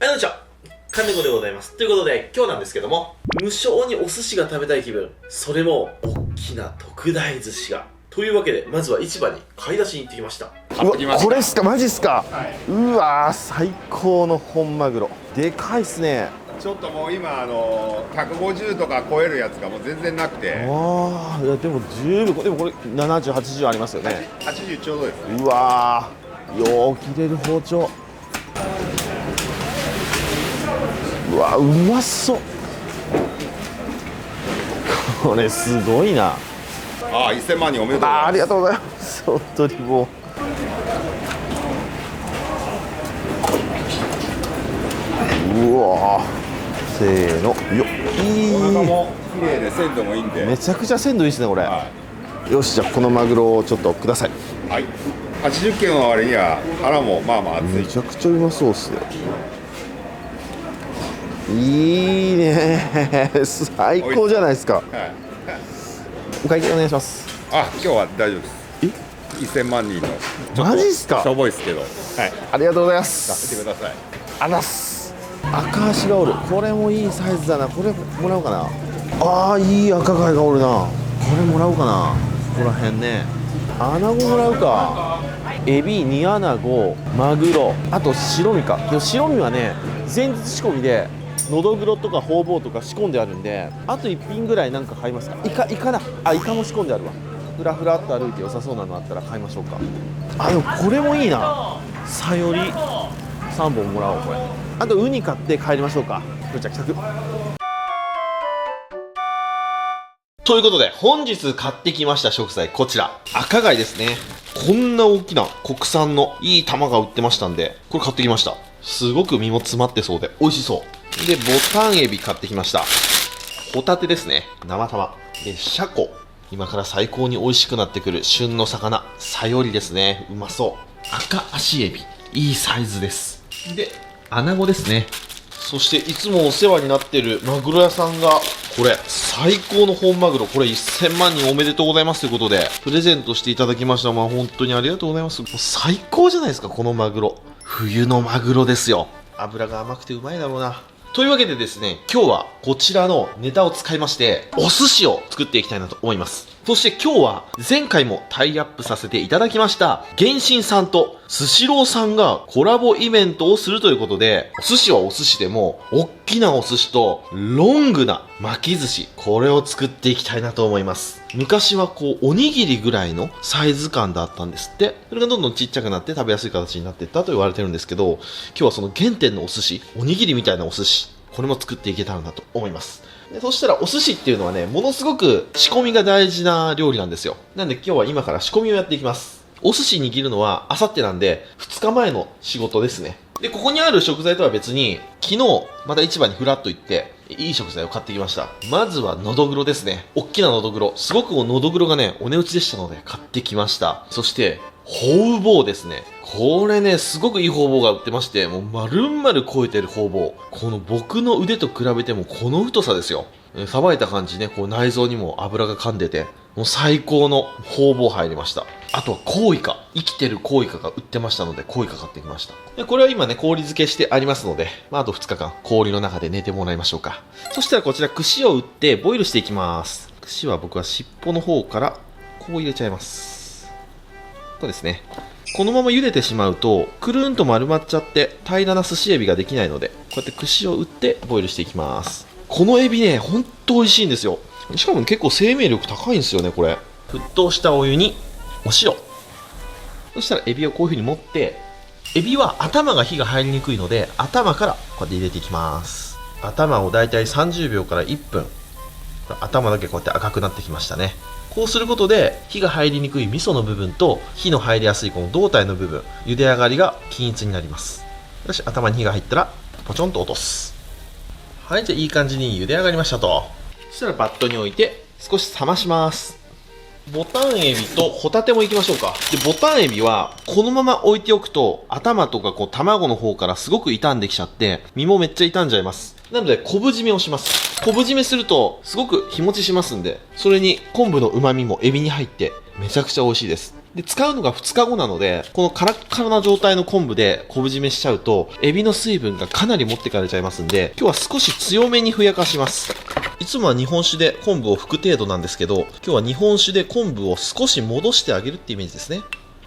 こんにちは、金子でございます。ということで、今日なんですけども、無性にお寿司が食べたい気分、それも、大きな特大寿司が。というわけで、まずは市場に買い出しに行ってきました。うわ、これっすか、マジっすか、はい、うわー、最高の本マグロ。でかいっすね。ちょっともう今150とか超えるやつがもう全然なくて、ああ、いやでも十分、でもこれ70、80ありますよね。80ちょうどですね。うわー、よう切れる包丁。うわ、うまそう。これすごいな。ああ、1000万人おめでとうございます。ありがとうございます。本当にもう。うわー、せーの、よっ、いい。お腹も綺麗で鮮度もいいんで、めちゃくちゃ鮮度いいですね、これ。はよし、じゃあこのマグロをちょっとください。い、はい、80件の割には腹もまあまあ熱い。めちゃくちゃうまそうっすね。いいね最高じゃないですか。はい、お会計お願いします。あ、今日は大丈夫です。1000万人のマジっすか。しょぼいですけど、はい、ありがとうございま出す。してください。あざっす。赤足がおる。これもいいサイズだな。これもらおうかな。ああ、いい赤貝がおるな。これもらおうかな。ここら辺ね。アナゴもらうか。エビ、煮アナゴ、マグロ、あと白身か。でも白身はね、前日仕込みでのどぐろとかホウボウとか仕込んであるんで、あと1品ぐらいなんか買いますか。イカだ。あ、イカも仕込んであるわ。ふらふらっと歩いて良さそうなのあったら買いましょうか。あ、でもこれもいいな。さより3本もらおう。これあとウニ買って帰りましょうか。じゃあ企画ということで、本日買ってきました食材、こちら赤貝ですね。こんな大きな国産のいい玉が売ってましたんで、これ買ってきました。すごく身も詰まってそうで美味しそう。で、ボタンエビ買ってきました。ホタテですね、生玉で、シャコ、今から最高に美味しくなってくる旬の魚、サヨリですね。うまそう。赤足エビ、いいサイズです。で、アナゴですね。そしていつもお世話になってるマグロ屋さんが、これ最高の本マグロ、これ1000万人おめでとうございますということでプレゼントしていただきました。まあ本当にありがとうございます。もう最高じゃないですか、このマグロ。冬のマグロですよ。脂が甘くてうまいだろうな。というわけでですね、今日はこちらのネタを使いましてお寿司を作っていきたいなと思います。そして今日は前回もタイアップさせていただきました原神さんとスシローさんがコラボイベントをするということで、お寿司はお寿司でも大きなお寿司とロングな巻き寿司、これを作っていきたいなと思います。昔はこうおにぎりぐらいのサイズ感だったんですって。それがどんどんちっちゃくなって食べやすい形になっていったと言われてるんですけど、今日はその原点のお寿司、おにぎりみたいなお寿司、これも作っていけたらなと思います。でそしたらお寿司っていうのはね、ものすごく仕込みが大事な料理なんですよ。なんで今日は今から仕込みをやっていきます。お寿司握るのはあさってなんで2日前の仕事ですね。で、ここにある食材とは別に昨日また市場にフラッと行っていい食材を買ってきました。まずはのどぐろですね。大きなのどぐろ、すごくのどぐろがねお値打ちでしたので買ってきました。そしてホウボウですね。これね、すごくいいホウボウが売ってまして、もう丸々超えてるホウボウ。この僕の腕と比べてもこの太さですよ。さばいた感じね、こう内臓にも油が噛んでて、もう最高のホウボウ入りました。あとはコウイカ。生きてるコウイカが売ってましたので、コウイカ買ってきました。でこれは今ね、氷漬けしてありますので、あと2日間氷の中で寝てもらいましょうか。そしたらこちら串を打ってボイルしていきます。串は僕は尻尾の方からこう入れちゃいます。そうですね。このまま茹でてしまうとくるんと丸まっちゃって平らな寿司エビができないので、こうやって串を打ってボイルしていきます。このエビね、ほんと美味しいんですよ。しかも結構生命力高いんですよね。これ沸騰したお湯にお塩、そしたらエビをこういう風に持って、エビは頭が火が入りにくいので頭からこうやって入れていきます。頭をだいたい30秒から1分、頭だけこうやって赤くなってきましたね。こうすることで火が入りにくい味噌の部分と火の入りやすいこの胴体の部分、茹で上がりが均一になります。よし、頭に火が入ったらポチョンと落とす。はい、じゃあいい感じに茹で上がりましたと。そしたらバットに置いて少し冷まします。ボタンエビとホタテもいきましょうか。で、ボタンエビはこのまま置いておくと頭とかこう卵の方からすごく傷んできちゃって身もめっちゃ傷んじゃいます。なので昆布締めをします。昆布締めするとすごく日持ちしますんで、それに昆布の旨味もエビに入ってめちゃくちゃ美味しいです。で、使うのが2日後なので、このカラッカラな状態の昆布で昆布締めしちゃうと、エビの水分がかなり持ってかれちゃいますんで、今日は少し強めにふやかします。いつもは日本酒で昆布を拭く程度なんですけど、今日は日本酒で昆布を少し戻してあげるってイメージですね。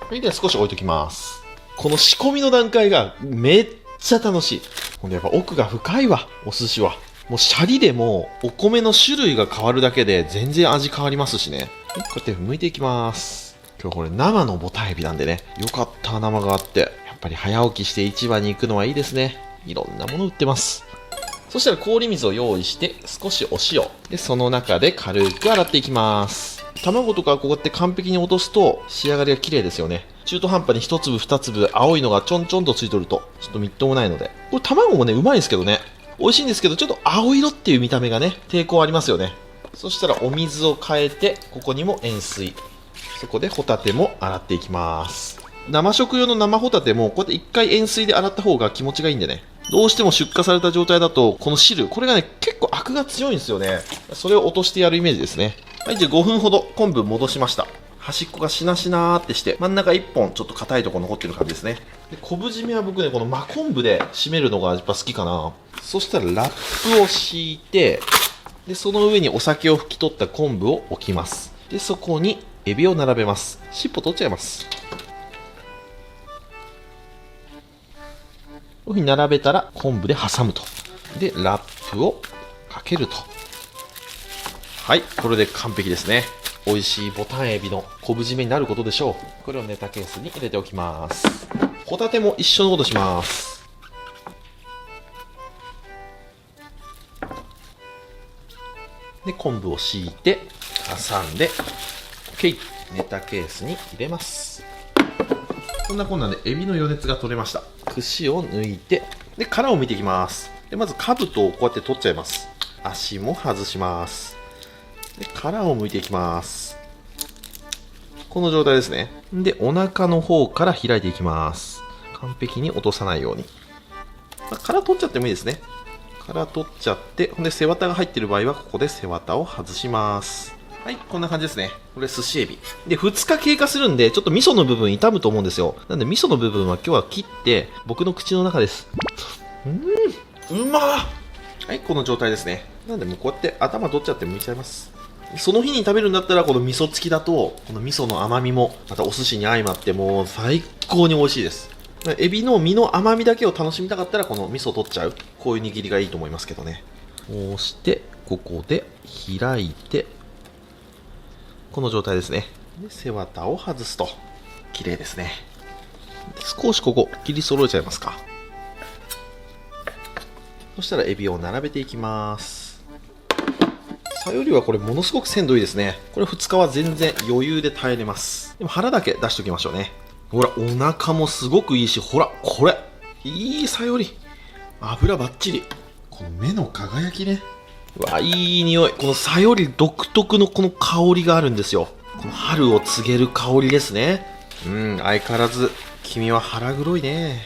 それでは少し置いときます。この仕込みの段階がめっちゃ楽しい。ほんでやっぱ奥が深いわ、お寿司は。もうシャリでもお米の種類が変わるだけで全然味変わりますしね。こうやって剥いていきます。今日これ生のボタンエビなんでね、よかった生があって。やっぱり早起きして市場に行くのはいいですね。いろんなもの売ってます。そしたら氷水を用意して少しお塩で、その中で軽く洗っていきます。卵とかこうやって完璧に落とすと仕上がりが綺麗ですよね。中途半端に一粒二粒青いのがちょんちょんとついとるとちょっとみっともないので、これ卵もねうまいんですけどね、美味しいんですけど、ちょっと青色っていう見た目がね抵抗ありますよね。そしたらお水を変えて、ここにも塩水、そこでホタテも洗っていきます。生食用の生ホタテもこうやって一回塩水で洗った方が気持ちがいいんでね。どうしても出荷された状態だとこの汁、これがね結構アクが強いんですよね。それを落としてやるイメージですね。はい、じゃあ5分ほど昆布戻しました。端っこがしなしなーってして、真ん中1本ちょっと硬いところ残ってる感じですね。で昆布締めは僕ねこの真昆布で締めるのがやっぱ好きかな。そしたらラップを敷いて、でその上にお酒を拭き取った昆布を置きます。でそこにエビを並べます。尻尾取っちゃいます。こういうふうに並べたら昆布で挟むと。でラップをかけると。はい、これで完璧ですね。美味しいボタンエビの昆布締めになることでしょう。これをネタケースに入れておきます。ホタテも一緒のことします。で昆布を敷いて挟んで OK、 ネタケースに入れます。こんなこんなんでエビの余熱が取れました。串を抜いて、で殻を剥いていきます。でまず兜をこうやって取っちゃいます。足も外します。で殻を剥いていきます。この状態ですね。でお腹の方から開いていきます。完璧に落とさないように、殻取っちゃってもいいですね。殻取っちゃって、ほんで背わたが入っている場合はここで背わたを外します。はい、こんな感じですね。これ寿司エビで2日経過するんで、ちょっと味噌の部分傷むと思うんですよ。なんで味噌の部分は今日は切って僕の口の中です。うまー。はい、この状態ですね。なんでもうこうやって頭取っちゃって剥いちゃいます。その日に食べるんだったらこの味噌付きだと、この味噌の甘みもまたお寿司に相まってもう最高に美味しいです。エビの身の甘みだけを楽しみたかったらこの味噌取っちゃう、こういう握りがいいと思いますけどね。こうしてここで開いて、この状態ですね。で背わたを外すと綺麗ですね。少しここ切り揃えちゃいますか。そしたらエビを並べていきます。さよりはこれものすごく鮮度いいですね。これ2日は全然余裕で耐えれます。でも腹だけ出しておきましょうね。ほらお腹もすごくいいし、ほらこれいいさより、油バッチリ。この目の輝きね、うわいい匂い。このさより独特のこの香りがあるんですよ。この春を告げる香りですね。相変わらず君は腹黒いね。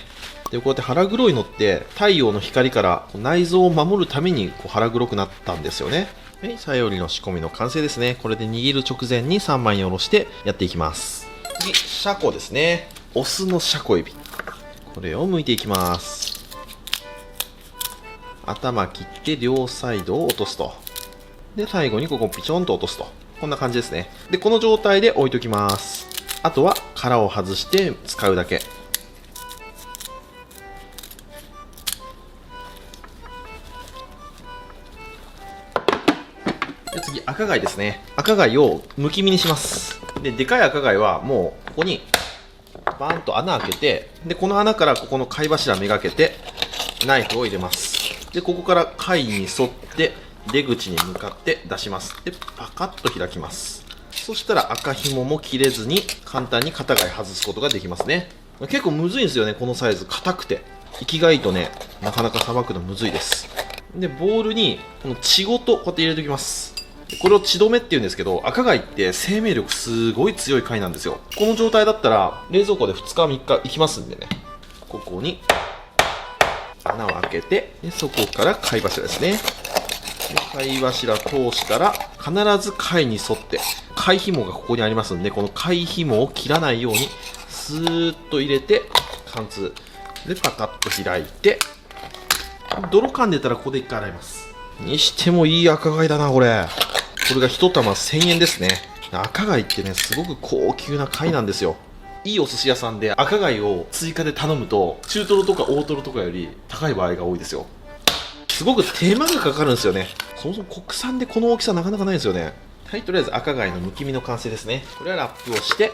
でこうやって腹黒いのって太陽の光から内臓を守るためにこう腹黒くなったんですよね。はい、さよりの仕込みの完成ですね。これで握る直前に3枚におろしてやっていきます。次シャコですね。オスのシャコエビ、これを剥いていきます。頭切って両サイドを落とすと。で最後にここをピチョンと落とすと。こんな感じですね。でこの状態で置いときます。あとは殻を外して使うだけ。で次赤貝ですね。赤貝をむき身にします。でかい赤貝はもうここにバーンと穴開けて、でこの穴からここの貝柱めがけてナイフを入れます。でここから貝に沿って出口に向かって出します。でパカッと開きます。そしたら赤紐も切れずに簡単に片貝外すことができますね。結構むずいんですよね、このサイズ硬くて。生きがいいとねなかなかさばくのむずいです。でボウルにこの血ごとこうやって入れておきます。これを血止めって言うんですけど、赤貝って生命力すごい強い貝なんですよ。この状態だったら冷蔵庫で2日3日いきますんでね。ここに穴を開けて、でそこから貝柱ですね。で貝柱通したら必ず貝に沿って、貝ひもがここにありますんで、この貝ひもを切らないようにスーッと入れて貫通でパカッと開いて、泥噛んでたらここで1回洗います。にしてもいい赤貝だなこれ。これが1玉1000円ですね。赤貝ってねすごく高級な貝なんですよ。いいお寿司屋さんで赤貝を追加で頼むと中トロとか大トロとかより高い場合が多いですよ。すごく手間がかかるんですよね。そもそも国産でこの大きさなかなかないですよね。はい、とりあえず赤貝のむき身の完成ですね。これはラップをして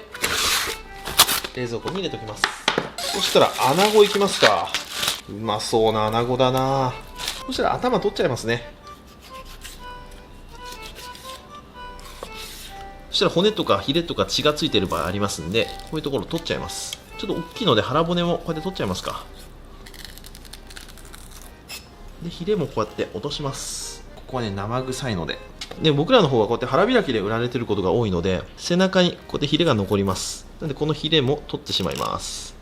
冷蔵庫に入れておきます。そしたら穴子いきますか。うまそうな穴子だな。そしたら頭取っちゃいますね。そしたら骨とかヒレとか血がついてる場合ありますんで、こういうところ取っちゃいます。ちょっと大きいので腹骨もこうやって取っちゃいますか。でヒレもこうやって落とします。ここはね生臭いので。で僕らの方はこうやって腹開きで売られてることが多いので、背中にこうやってヒレが残ります。なのでこのヒレも取ってしまいます。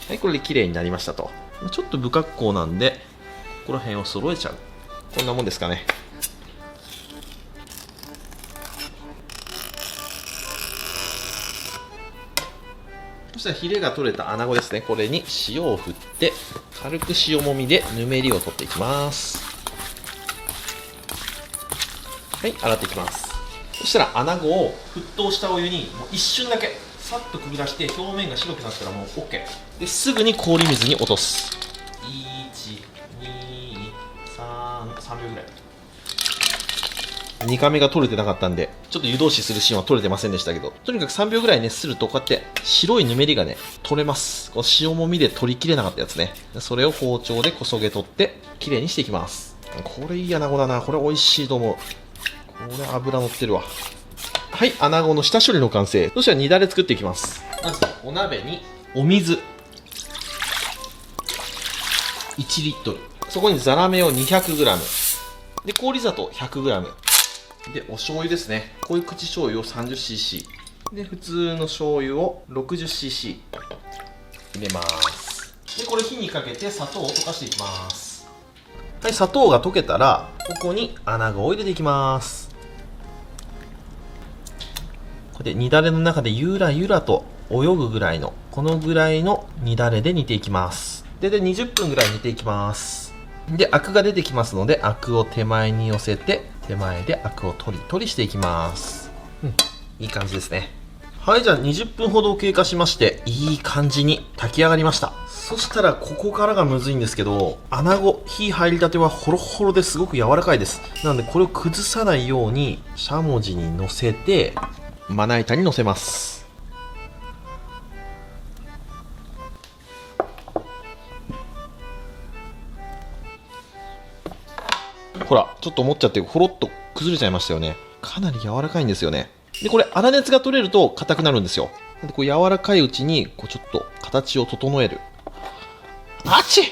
はい、これで綺麗になりましたと。ちょっと不格好なんでここら辺を揃えちゃう。こんなもんですかね。そしたらヒレが取れた穴子ですね。これに塩を振って軽く塩もみでぬめりを取っていきます。はい、洗っていきます。そしたら穴子を沸騰したお湯にもう一瞬だけさっとくぐらして表面が白くなったらもう OK ですぐに氷水に落とす。3秒ぐらい。2カメが取れてなかったんでちょっと湯通しするシーンは取れてませんでしたけど、とにかく3秒ぐらい熱するとこうやって白いぬめりがね取れます。この塩もみで取りきれなかったやつね。それを包丁でこそげ取ってきれいにしていきます。これいい穴子だな。これ美味しいと思う。これ油乗ってるわ。はい、穴子の下処理の完成。そしたら煮だれ作っていきます。まずお鍋にお水1リットル、そこにザラメを 200g で氷砂糖 100g でお醤油ですね。濃い口醤油を 30cc で普通の醤油を 60cc 入れます。でこれ火にかけて砂糖を溶かしていきます。はい、砂糖が溶けたらここに穴子を入れていきます。これで煮だれの中でゆらゆらと泳ぐぐらいのこのぐらいの煮だれで煮ていきます。で20分ぐらい煮ていきます。でアクが出てきますのでアクを手前に寄せて手前でアクを取りしていきます。いい感じですね。はい、じゃあ20分ほど経過しましていい感じに炊き上がりました。そしたらここからがむずいんですけど、穴子火入りたてはホロホロですごく柔らかいです。なのでこれを崩さないようにしゃもじに乗せてまな板に乗せます。ほらちょっと思っちゃってほろっと崩れちゃいましたよね。かなり柔らかいんですよね。でこれ粗熱が取れると硬くなるんですよ。でこう柔らかいうちにこうちょっと形を整える。あっち。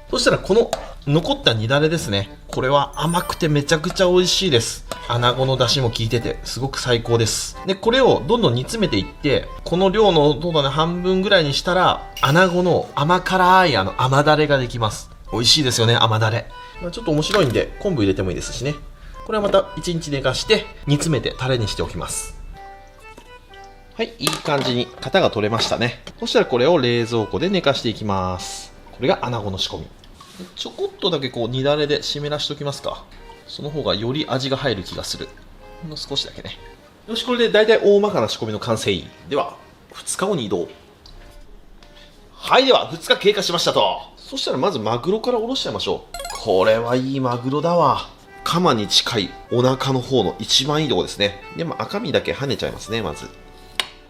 そしたらこの残った煮だれですね。これは甘くてめちゃくちゃ美味しいです。穴子の出汁も効いててすごく最高です。でこれをどんどん煮詰めていってこの量のどうだね半分ぐらいにしたら穴子の甘辛い甘だれができます。美味しいですよね、甘だれ。ちょっと面白いんで昆布入れてもいいですしね。これはまた1日寝かして煮詰めてタレにしておきます。はい、いい感じに型が取れましたね。そしたらこれを冷蔵庫で寝かしていきます。これが穴子の仕込み。ちょこっとだけこう煮だれで湿らしておきますか。その方がより味が入る気がする。ほんの少しだけね。よし、これで大体大まかな仕込みの完成。では2日後に移動。はい、では2日経過しましたと。そしたらまずマグロからおろしちゃいましょう。これはいいマグロだわ。カマに近いお腹の方の一番いいとこですね。でも赤身だけ跳ねちゃいますね。まず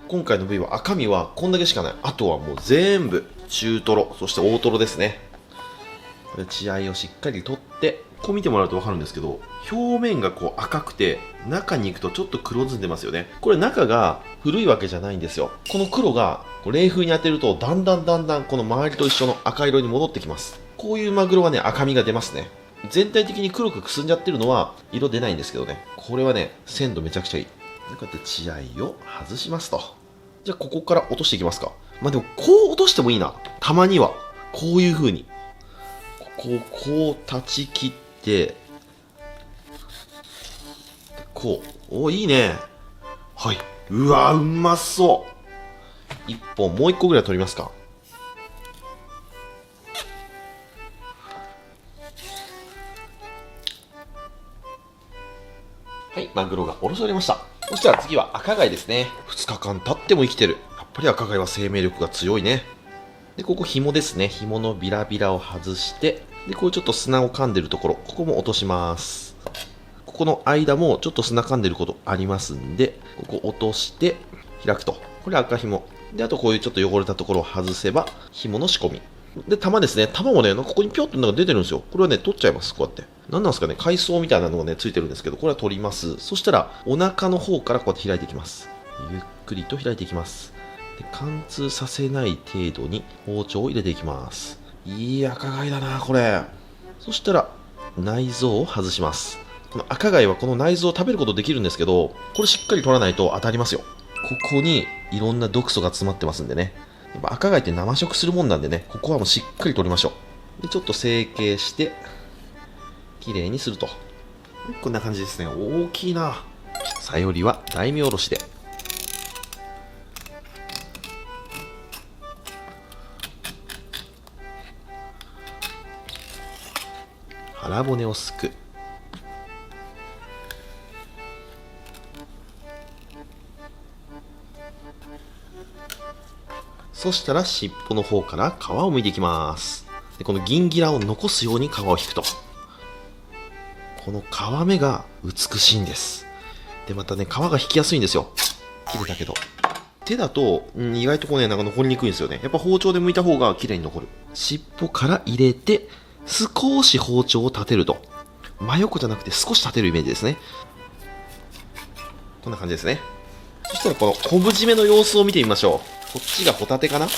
今回の部位は赤身はこんだけしかない。あとはもう全部中トロ、そして大トロですね。これ血合いをしっかり取ってこう見てもらうと分かるんですけど、表面がこう赤くて中に行くとちょっと黒ずんでますよね。これ中が古いわけじゃないんですよ。この黒が冷風に当てるとだんだんこの周りと一緒の赤色に戻ってきます。こういうマグロはね赤みが出ますね。全体的に黒くくすんじゃってるのは色出ないんですけどね、これはね鮮度めちゃくちゃいい。こうやって血合いを外しますと。じゃあここから落としていきますか。でもこう落としてもいいな。たまにはこういう風にこここを断ち切って、こう。お、いいね。はい。うわ、うまそう。1本、もう1個ぐらい取りますか。はい、マグロがおろされました。そしたら次は赤貝ですね。2日間経っても生きてる。やっぱり赤貝は生命力が強いね。で、ここ紐ですね。紐のビラビラを外して、で、こういうちょっと砂を噛んでるところ、ここも落とします。ここの間もちょっと砂噛んでることありますんで、ここ落として開くと。これ赤紐。で、あとこういうちょっと汚れたところを外せば、紐の仕込み。で、玉ですね。玉もね、ここにピョッとなんか出てるんですよ。これはね、取っちゃいます。こうやって。何なんですかね。海藻みたいなのがね、ついてるんですけど、これは取ります。そしたら、お腹の方からこうやって開いていきます。ゆっくりと開いていきます。で、貫通させない程度に包丁を入れていきます。いい赤貝だな、これ。そしたら、内臓を外します。この赤貝はこの内臓を食べることできるんですけど、これしっかり取らないと当たりますよ。ここにいろんな毒素が詰まってますんでね。やっぱ赤貝って生食するもんなんでね、ここはもうしっかり取りましょう。で、ちょっと成形して、きれいにすると。こんな感じですね。大きいな。さよりは大名おろしで。腹骨をすく。そしたら尻尾の方から皮を剥いていきます。で、この銀ギラを残すように皮を引くと。この皮目が美しいんです。で、またね、皮が引きやすいんですよ。切れたけど。手だと、意外とこうね、なんか残りにくいんですよね。やっぱ包丁で剥いた方が綺麗に残る。尻尾から入れて、少し包丁を立てると。真横じゃなくて少し立てるイメージですね。こんな感じですね。そしたらこの昆布締めの様子を見てみましょう。こっちがホタテかな。う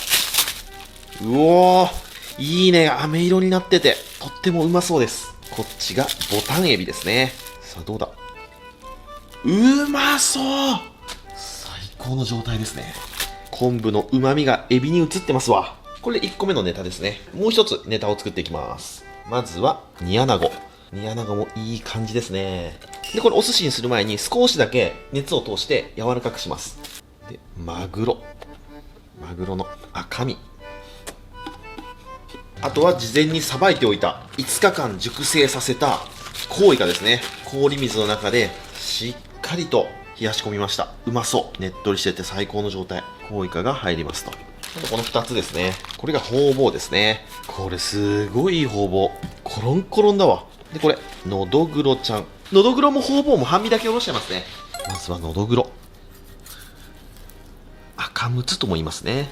おー、いいね。飴色になってて、とってもうまそうです。こっちがボタンエビですね。さあ、どうだ。うまそう。最高の状態ですね。昆布の旨味がエビに移ってますわ。これ1個目のネタですね。もう一つネタを作っていきます。まずは、煮穴子。煮穴子もいい感じですね。で、これお寿司にする前に少しだけ熱を通して柔らかくします。で、マグロの赤身。あとは事前にさばいておいた5日間熟成させたコウイカですね。氷水の中でしっかりと冷やし込みました。うまそう。ねっとりしてて最高の状態。コウイカが入りますと。あとこの2つですね。これがホウボウですね。これすごいいいホウボウ。コロンコロンだわ。で、これ、ノドグロちゃん。ノドグロもホウボウも半身だけおろしてますね。まずはノドグロ。赤ムツとも言いますね。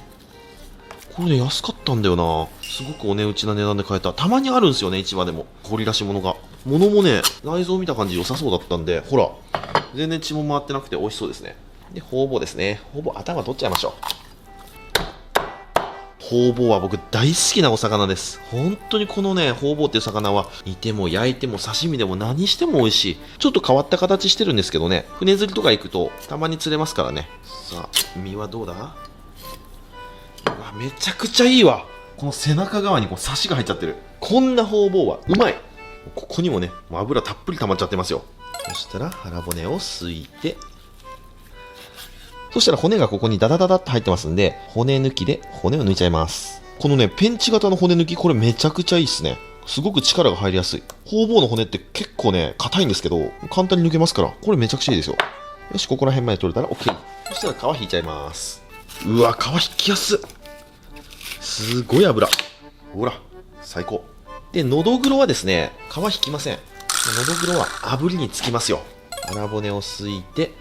これね、安かったんだよな。すごくお値打ちな値段で買えた。たまにあるんですよね、市場でも。掘り出し物が。物もね、内臓見た感じ良さそうだったんで、ほら。全然血も回ってなくて美味しそうですね。で、ホウボウですね。ホウボウ頭取っちゃいましょう。ホウボウは僕大好きなお魚です。本当にこのね、ホウボウっていう魚は煮ても焼いても刺身でも何しても美味しい。ちょっと変わった形してるんですけどね、船釣りとか行くとたまに釣れますからね。さあ、身はどうだ？うわ、めちゃくちゃいいわ。この背中側にこうサシが入っちゃってる。こんなホウボウはうまい。ここにもね、もう油たっぷり溜まっちゃってますよ。そしたら腹骨をすいて、そしたら骨がここにダダダダって入ってますんで、骨抜きで骨を抜いちゃいます。このね、ペンチ型の骨抜き、これめちゃくちゃいいっすね。すごく力が入りやすい。ホウボウの骨って結構ね、硬いんですけど、簡単に抜けますから、これめちゃくちゃいいですよ。よし、ここら辺まで取れたら OK。そしたら皮引いちゃいます。うわ、皮引きやすっ。すごい油。ほら、最高。で、ノドグロはですね、皮引きません。ノドグロは炙りにつきますよ。腹骨をすいて、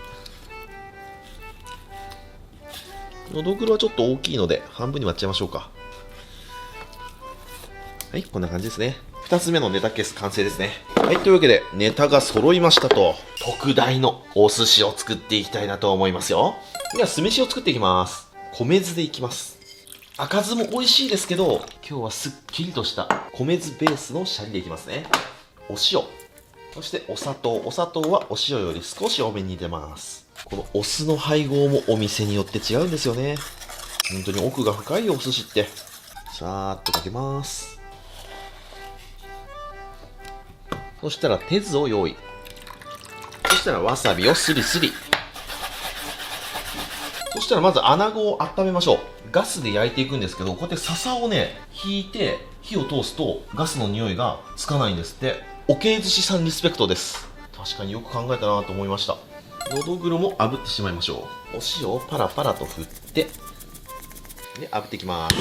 ノドグロはちょっと大きいので半分に割っちゃいましょうか。はい、こんな感じですね。2つ目のネタケース完成ですね。はい、というわけでネタが揃いましたと、特大のお寿司を作っていきたいなと思いますよ。では酢飯を作っていきます。米酢でいきます。赤酢も美味しいですけど、今日はすっきりとした米酢ベースのシャリでいきますね。お塩、そしてお砂糖。お砂糖はお塩より少し多めに入れます。このお酢の配合もお店によって違うんですよね。本当に奥が深いよ、お寿司って。さーっとかけます。そしたら手酢を用意。そしたらわさびをスリスリ。そしたらまず穴子を温めましょう。ガスで焼いていくんですけど、こうやって笹をね、引いて火を通すとガスの匂いがつかないんですって。おけい寿司さんリスペクトです。確かによく考えたなと思いました。のどぐろも炙ってしまいましょう。お塩をパラパラと振って、で、炙っていきます。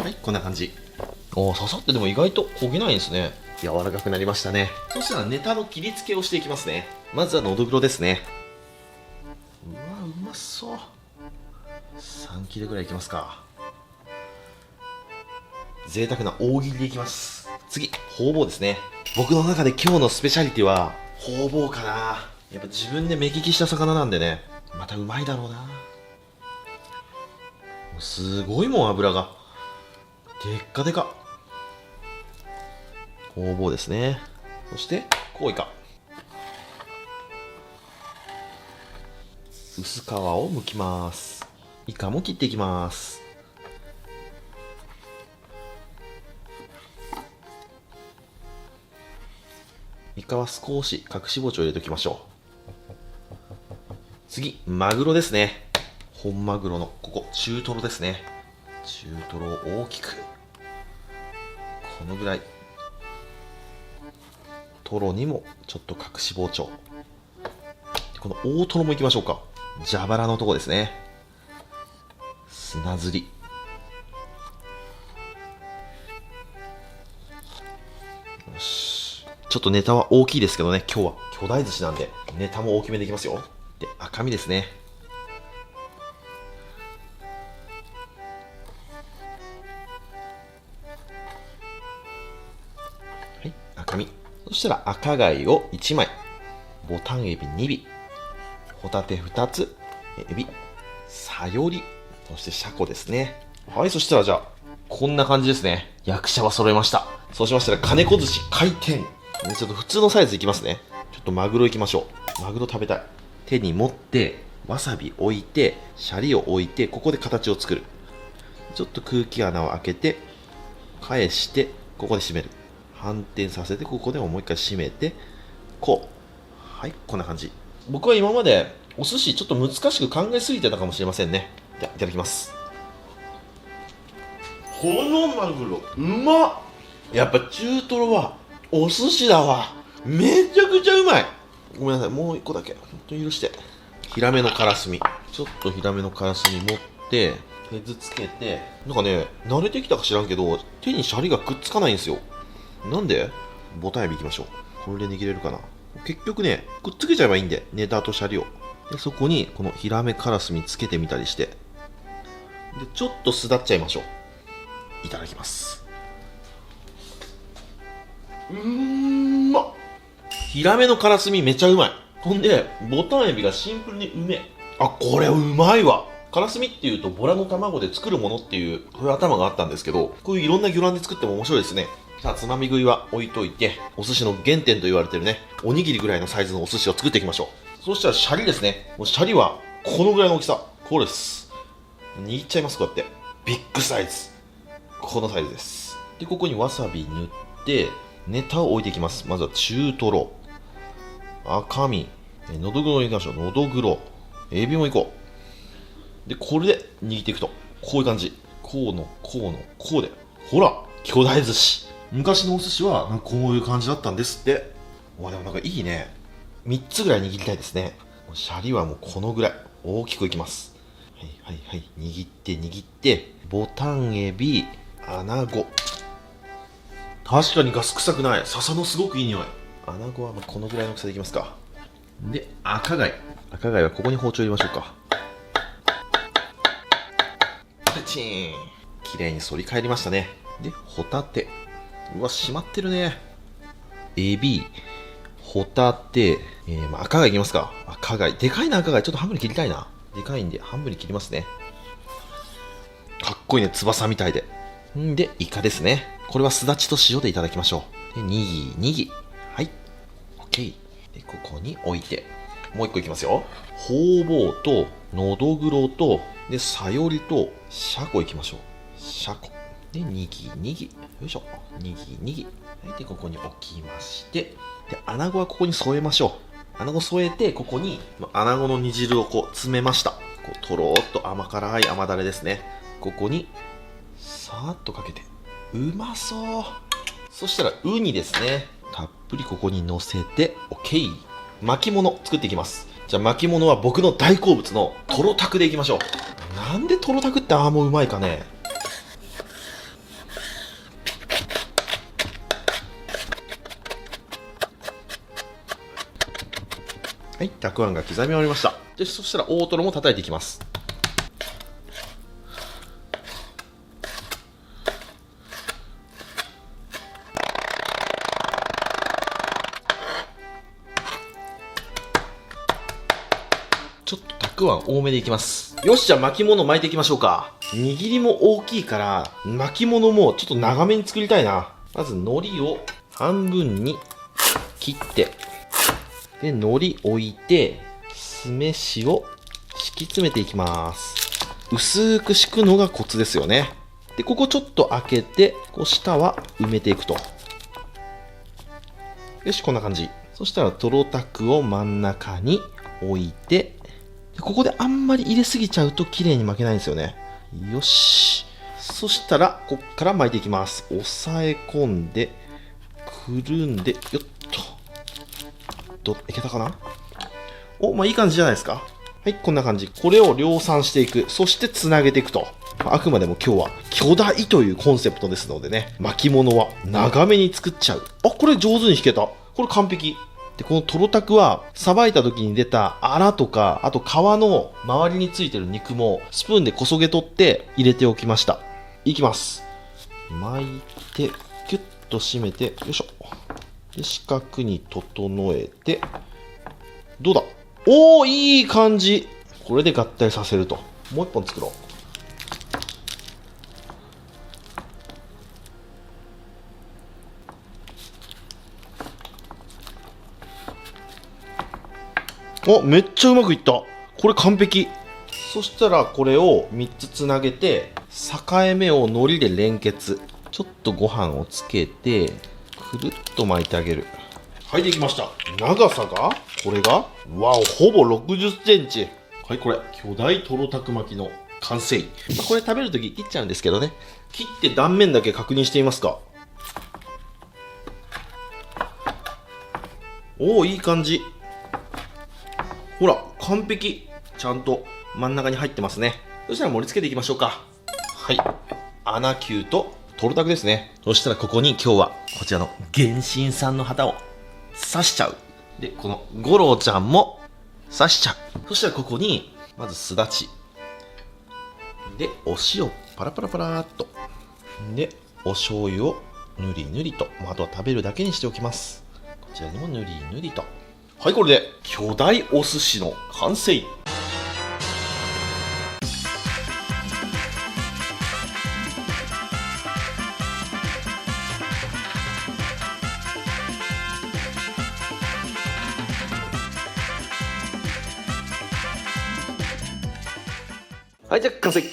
はい、こんな感じ。笹ってでも意外と焦げないんですね。柔らかくなりましたね。そしたらネタの切り付けをしていきますね。まずはのどぐろですね。うわ、うまそう。3切れぐらいいきますか。贅沢な大切りでいきます。次、ホウボウですね。僕の中で今日のスペシャリティはホウボウかな。やっぱ自分で目利きした魚なんでね、またうまいだろうな。すごいもん、脂がでっかでか。ホウボウですね。そしてコウイカ、薄皮を剥きます。イカも切っていきます。イカは少し隠し包丁を入れておきましょう。次、マグロですね。本マグロのここ中トロですね。中トロを大きくこのぐらい。トロにもちょっと隠し包丁。この大トロもいきましょうか。蛇腹のとこですね。砂ずり。よし。ちょっとネタは大きいですけどね、今日は巨大寿司なんでネタも大きめでいきますよ。で、赤身ですね。はい、赤身。そしたら赤貝を1枚、ボタンエビ2尾、ホタテ2つ、エビ、サヨリ、そしてシャコですね。はい、そしたらじゃあ、こんな感じですね。役者は揃えました。そうしましたら、金子寿司開店。ちょっと普通のサイズいきますね。ちょっとマグロいきましょう。マグロ食べたい。手に持って、わさび置いて、シャリを置いて、ここで形を作る。ちょっと空気穴を開けて、返して、ここで締める。反転させて、ここでもう一回締めて、こう。はい、こんな感じ。僕は今までお寿司ちょっと難しく考えすぎてたかもしれませんね。じゃあいただきます。このマグロうまっ。やっぱ中トロはお寿司だわ。めちゃくちゃうまい。ごめんなさい、もう一個だけ本当に許して。ヒラメのからすみ、ちょっとヒラメのからすみ持って手酢つけて、なんかね、慣れてきたか知らんけど手にシャリがくっつかないんですよ。なんで？ボタンエビいきましょう。これで握れるかな。結局ね、くっつけちゃえばいいんで、ネタとシャリを。で、そこにこのヒラメカラスミつけてみたりして、で、ちょっとすだっちゃいましょう。いただきます。まっ。ヒラメのカラスミめちゃうまい。ほんで、ボタンエビがシンプルにうめえ。あ、これうまいわ。カラスミっていうと、ボラの卵で作るものっていう、そういう頭があったんですけど、こういういろんな魚卵で作っても面白いですね。さあ、つまみ食いは置いといて、お寿司の原点と言われてるね、おにぎりぐらいのサイズのお寿司を作っていきましょう。そしたらシャリですね。もうシャリはこのぐらいの大きさ。こうです。握っちゃいます、こうやって。ビッグサイズ。このサイズです。で、ここにわさび塗って、ネタを置いていきます。まずは中トロ、赤身、のどぐろいきましょう。のどぐろ、エビもいこう。で、これで握っていくと、こういう感じ。こうの、こうの、こうで。ほら、巨大寿司。昔のお寿司はなんかこういう感じだったんですって。わ、でもなんかいいね。3つぐらい握りたいですね。シャリはもうこのぐらい大きくいきます。はいはいはい。握って握って、ボタンエビ、アナゴ。確かにガス臭くない。笹のすごくいい匂い。アナゴはまあこのぐらいの大きさでいきますか。で、赤貝。赤貝はここに包丁入れましょうか。パチーン。綺麗に反り返りましたね。で、ホタテ。うわ、締まってるね。エビ、ホタテ、赤貝いきますか。赤貝。でかいな、赤貝。ちょっと半分に切りたいな。でかいんで、半分に切りますね。かっこいいね、翼みたいで。んで、イカですね。これはすだちと塩でいただきましょう。で、にぎにぎ。はい。オッケー。で、ここに置いて。もう一個いきますよ。ホウボウとノドグロとでサヨリとシャコいきましょう。シャコでニギニギ、よいしょ、ニギニギ、はい、でここに置きまして、でアナゴはここに添えましょう。アナゴ添えて、ここにアナゴの煮汁をこう詰めました。こうとろーっと甘辛い甘だれですね。ここにさーっとかけて、うまそう。そしたらウニですね、たっぷりここに乗せて OK。 巻物作っていきます。じゃあ巻物は僕の大好物のトロタクでいきましょう。なんでトロタクってもううまいかね。はい、たくあんが刻み終わりました。でそしたら大トロも叩いていきます。ちょっとたくあん多めでいきます。よし、じゃあ巻物巻いていきましょうか。握りも大きいから巻物もちょっと長めに作りたいな。まず海苔を半分に切って、で海苔置いて酢飯を敷き詰めていきます。薄く敷くのがコツですよね。でここちょっと開けて、こう下は埋めていくと。よし、こんな感じ。そしたらトロタクを真ん中に置いて、ここであんまり入れすぎちゃうと綺麗に巻けないんですよね。よし。そしたらこっから巻いていきます。押さえ込んでくるんで、よっと、いけたかな。お、まあいい感じじゃないですか。はい、こんな感じ。これを量産していく。そしてつなげていくと。あくまでも今日は巨大というコンセプトですのでね、巻物は長めに作っちゃう。あ、これ上手に引けた。これ完璧。で、このトロタクは、さばいた時に出たアラとか、あと皮の周りについてる肉も、スプーンでこそげ取って入れておきました。いきます。巻いて、キュッと締めて、よいしょ。で、四角に整えて、どうだ？おー、いい感じ。これで合体させると。もう一本作ろう。お、めっちゃうまくいった。これ完璧。そしたらこれを3つつなげて、境目を海苔で連結。ちょっとご飯をつけて、くるっと巻いてあげる。はい、できました。長さがこれがわお、ほぼ60センチ。はい、これ巨大トロタク巻きの完成。これ食べるとき切っちゃうんですけどね。切って断面だけ確認してみますか。おお、いい感じ。ほら、完璧。ちゃんと真ん中に入ってますね。そしたら盛り付けていきましょうか。はい。アナキューとトロタクですね。そしたらここに今日はこちらの原神さんの旗を刺しちゃう。で、このゴロちゃんも刺しちゃう。そしたらここにまずすだち。で、お塩パラパラパラーっと。で、お醤油をぬりぬりと。あとは食べるだけにしておきます。こちらにもぬりぬりと。はい、これで巨大お寿司の完成。はい、じゃあ完成。い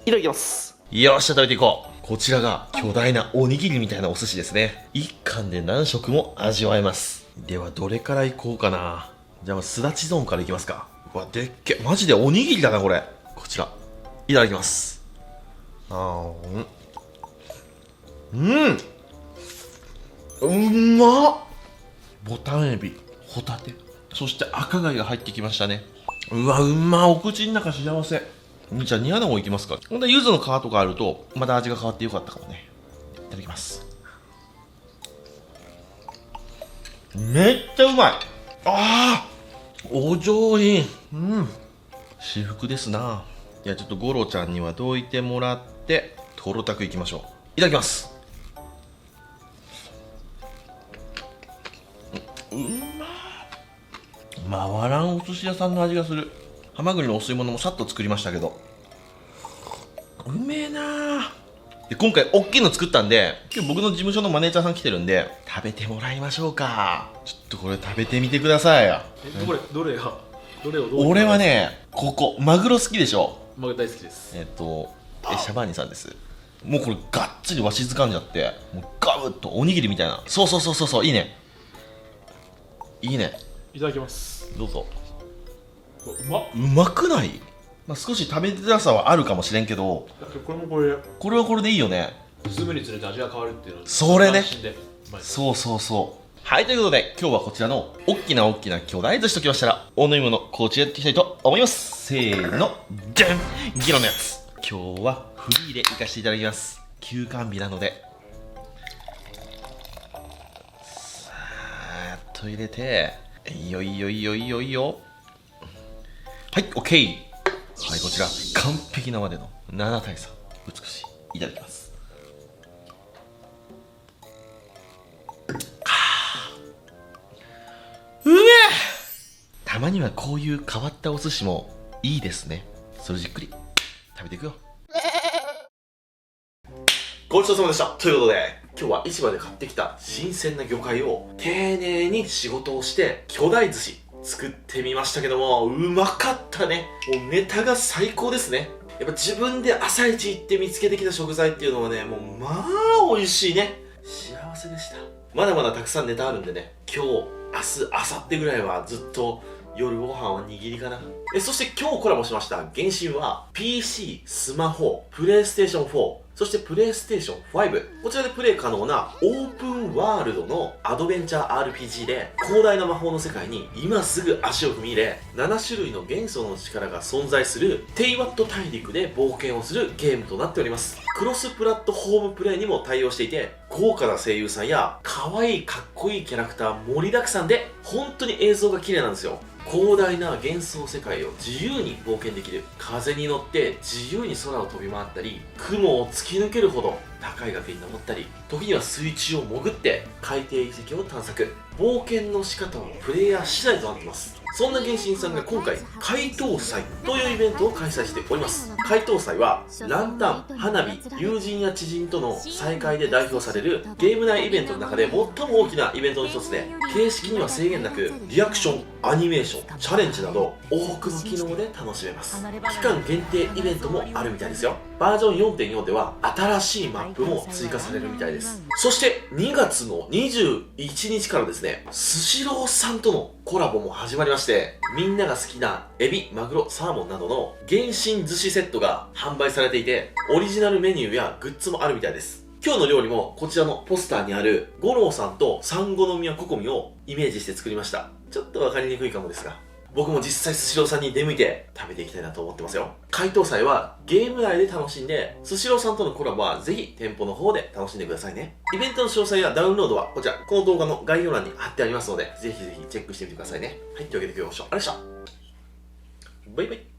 ただきます。よっしゃ、食べていこう。こちらが巨大なおにぎりみたいなお寿司ですね。一貫で何食も味わえます。ではどれからいこうかな。じゃあすだちゾーンからいきますか。うわ、でっけ。マジでおにぎりだなこれ。こちらいただきます。うまっ。ボタンエビ、ホタテ、そして赤貝が入ってきましたね。うわ、うま。お口の中幸せ。じゃあ煮穴もいきますか。ほんとは柚子の皮とかあるとまた味が変わってよかったかもね。いただきます。めっちゃうまい。お上品。至福ですな。いや、ちょっとゴロちゃんにはどいてもらってトロタクいきましょう。いただきます。回らんお寿司屋さんの味がする。ハマグリのお吸い物もさっと作りましたけど、うめえなー。で、今回大きいの作ったんで、今日僕の事務所のマネージャーさん来てるんで食べてもらいましょうか。ちょっとこれ食べてみてください。これどれがどれをどう俺はね、ここマグロ好きでしょ。マグロ大好きです。シャバーニさんです。もうこれがっつりわしづかんじゃって、もうガブッとおにぎりみたいな。そうそうそうそうそう、いいねいいね。いただきます。どうぞ。うまっ。うまくない？まあ、少し食べづらさはあるかもしれんけど、これもこれこれはこれでいいよね。進むにつれて味が変わるっていうのそれね安心でうまいです。そうそうそう。はい、ということで今日はこちらの大きな巨大寿司ときましたら、お飲み物こちらやっていきたいと思います。せーの、じゃん、ギロのやつ。今日はフリーで行かせていただきます。休館日なので、さーっと入れて、いいよいいよいいよいいよいいよ。はい、OK。はい、こちら完璧なまでの7対3、美しい。いただきます。うめえ。たまにはこういう変わったお寿司もいいですね。それじっくり食べていくよ。ごちそうさまでした。ということで今日は市場で買ってきた新鮮な魚介を丁寧に仕事をして巨大寿司作ってみましたけども、うまかったね。もうネタが最高ですね。やっぱ自分で朝一行って見つけてきた食材っていうのはね、もうまあ美味しいね。幸せでした。まだまだたくさんネタあるんでね、今日、明日、明後日ぐらいはずっと夜ご飯は握りかな。そして今日コラボしました原神は PC、スマホ、プレイステーション4、そしてプレイステーション5、こちらでプレイ可能なオープンワールドのアドベンチャー RPG で広大な魔法の世界に今すぐ足を踏み入れ、7種類の元素の力が存在するテイワット大陸で冒険をするゲームとなっております。クロスプラットフォームプレイにも対応していて、豪華な声優さんや可愛いかっこいいキャラクター盛りだくさんで、本当に映像が綺麗なんですよ。広大な幻想世界を自由に冒険できる。風に乗って自由に空を飛び回ったり、雲を突き抜けるほど高い崖に登ったり、時には水中を潜って海底遺跡を探索。冒険の仕方はプレイヤー次第となっています。そんな原神さんが今回怪盗祭というイベントを開催しております。怪盗祭はランタン、花火、友人や知人との再会で代表されるゲーム内イベントの中で最も大きなイベントの一つで、形式には制限なくリアクション、アニメーション、チャレンジなど多くの機能で楽しめます。期間限定イベントもあるみたいですよ。バージョン 4.4 では新しいマップも追加されるみたいです。そして2月の21日からですね、スシローさんとのコラボも始まりまして、みんなが好きなエビ、マグロ、サーモンなどの原神寿司セットが販売されていて、オリジナルメニューやグッズもあるみたいです。今日の料理もこちらのポスターにある五郎さんと三五宮ここみをイメージして作りました。ちょっとわかりにくいかもですが、僕も実際スシローさんに出向いて食べていきたいなと思ってますよ。怪盗祭はゲーム内で楽しんで、スシローさんとのコラボはぜひ店舗の方で楽しんでくださいね。イベントの詳細やダウンロードはこちら、この動画の概要欄に貼ってありますので、ぜひぜひチェックしてみてくださいね。はい、というわけで今日もありがとうございました。バイバイ。